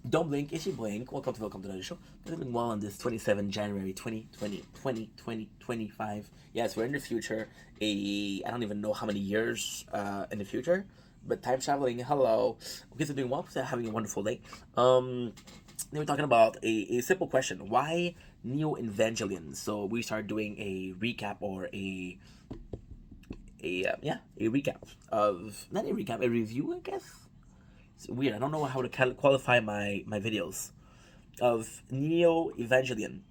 Don't blink, Ishi Blink. Welcome to the show. We're doing well on this 27 January 2025. Yes, we're in the future. I don't even know how many years in the future, but time traveling. Hello. Because we're doing well. We're having a wonderful day. They were talking about a simple question. Why Neo Evangelion? So we started doing a recap or a recap of, not a recap, a review, I guess. It's weird. I don't know how to qualify my videos of Neo Evangelion.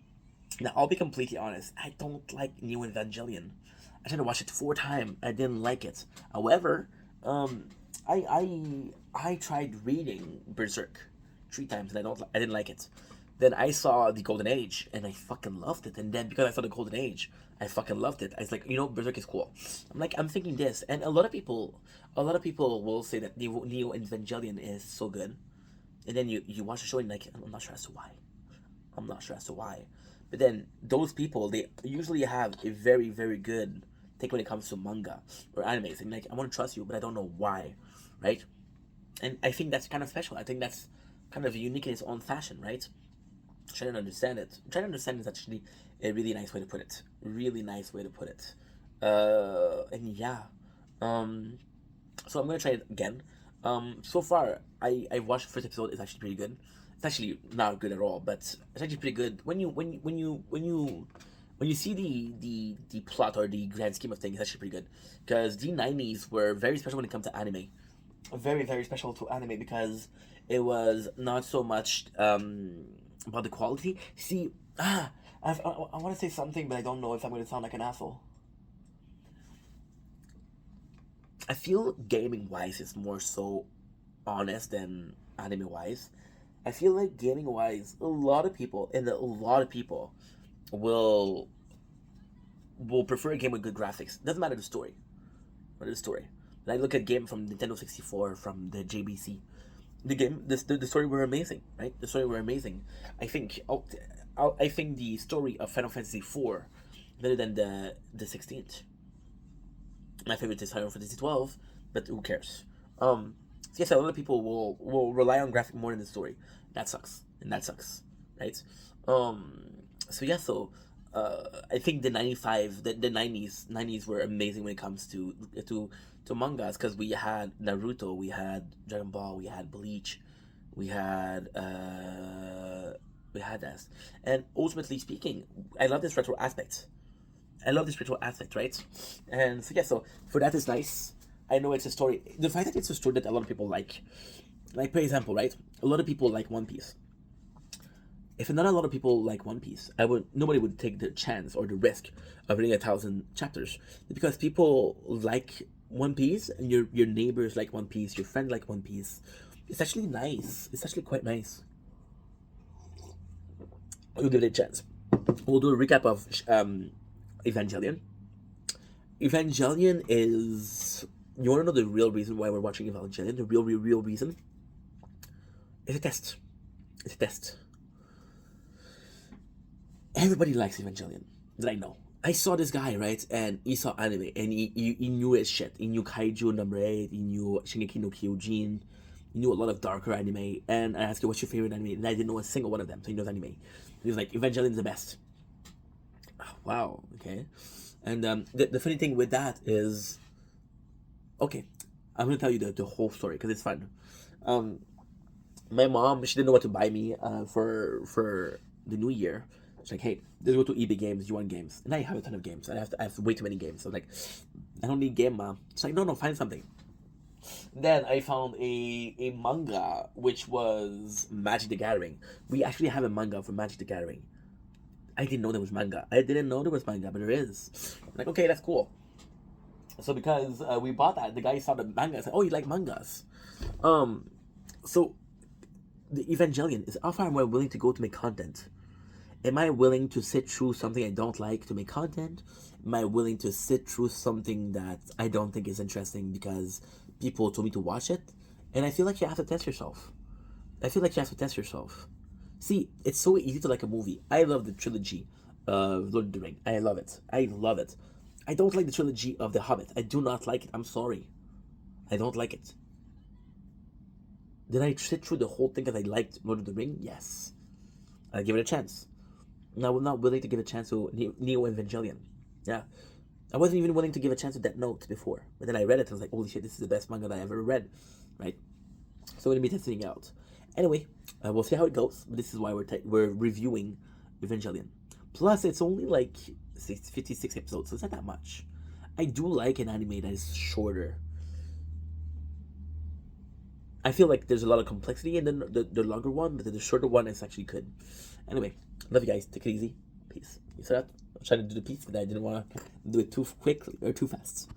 Now, I'll be completely honest. I don't like Neo Evangelion. I tried to watch it 4 times. I didn't like it. However, I tried reading Berserk 3 times and I didn't like it. Then I saw the Golden Age and I fucking loved it. And then because I saw the Golden Age, I fucking loved it. I was like, Berserk is cool. I'm thinking this, and a lot of people will say that Neo Evangelion is so good, and then you watch the show and like, I'm not sure as to why. I'm not sure as to why. But then those people, they usually have a very, very good take when it comes to manga or anime. And like, I want to trust you, but I don't know why, right? And I think that's kind of special. I think that's kind of unique in its own fashion, right? Trying to understand it. Trying to understand is actually a really nice way to put it. Really nice way to put it. And yeah. So I'm gonna try it again. So far, I watched the first episode. It's actually pretty good. It's actually not good at all, but it's actually pretty good. When you see the plot or the grand scheme of things, it's actually pretty good. Because the '90s were very special when it comes to anime. Very, very special to anime because it was not so much about the quality. See, I want to say something, but I don't know if I'm going to sound like an asshole. I feel gaming wise is more so honest than anime wise. I feel like gaming wise, a lot of people will prefer a game with good graphics. Doesn't matter the story. What is the story? And I look at game from Nintendo 64, from the JBC. The story were amazing, right? The story were amazing. I think I think the story of Final Fantasy IV better than the 16th. My favorite is Final Fantasy 12, but who cares? So yes, a lot of people will rely on graphic more than the story. That sucks, and that sucks, right? So yeah, so I think the 90s were amazing when it comes to mangas because we had Naruto, we had Dragon Ball, we had Bleach, we had that, and ultimately speaking, I love this retro aspect. I love this retro aspect, right? And so yeah, so for that is nice. I know it's a story. The fact that it's a story that a lot of people like for example, right? A lot of people like One Piece. If not a lot of people like One Piece, nobody would take the chance or the risk of reading 1,000 chapters because people like One Piece, and your neighbors like One Piece, your friend like One Piece. It's actually nice. It's actually quite nice. We'll give it a chance. We'll do a recap of Evangelion. Evangelion is. You want to know the real reason why we're watching Evangelion? The real reason? It's a test. It's a test. Everybody likes Evangelion that I know. I saw this guy, right? And he saw anime and he knew his shit. He knew Kaiju number 8, he knew Shingeki no Kyojin, he knew a lot of darker anime. And I asked him, what's your favorite anime? And I didn't know a single one of them, so he knows anime. And he was like, Evangelion's the best. Oh, wow, okay. And the funny thing with that is, okay, I'm gonna tell you the whole story because it's fun. My mom, she didn't know what to buy me for the new year. She's like, hey, let's go to eBay Games, you want games? And I have a ton of games. I have way too many games. So I was like, I don't need game, mom. She's like, no, find something. Then I found a manga which was Magic the Gathering. We actually have a manga for Magic the Gathering. I didn't know there was manga. I didn't know there was manga, but there is. I'm like, okay, that's cool. So because we bought that, the guy saw the manga and said, oh, you like mangas. So the Evangelion is how far am I willing to go to make content? Am I willing to sit through something I don't like to make content? Am I willing to sit through something that I don't think is interesting because people told me to watch it? And I feel like you have to test yourself. I feel like you have to test yourself. See, it's so easy to like a movie. I love the trilogy of Lord of the Ring. I love it. I love it. I don't like the trilogy of The Hobbit. I do not like it. I'm sorry. I don't like it. Did I sit through the whole thing because I liked Lord of the Ring? Yes. I give it a chance. No, I'm not willing to give a chance to Neo Evangelion. Yeah. I wasn't even willing to give a chance to Death Note before. But then I read it and I was like, holy shit, this is the best manga that I ever read. Right? So we're going to be testing it out. Anyway, we'll see how it goes. This is why we're reviewing Evangelion. Plus, it's only like 56 episodes, so it's not that much. I do like an anime that is shorter. I feel like there's a lot of complexity in the longer one, but the shorter one is actually good. Anyway, love you guys. Take it easy. Peace. You saw that? I was trying to do the piece, but I didn't want to do it too quickly or too fast.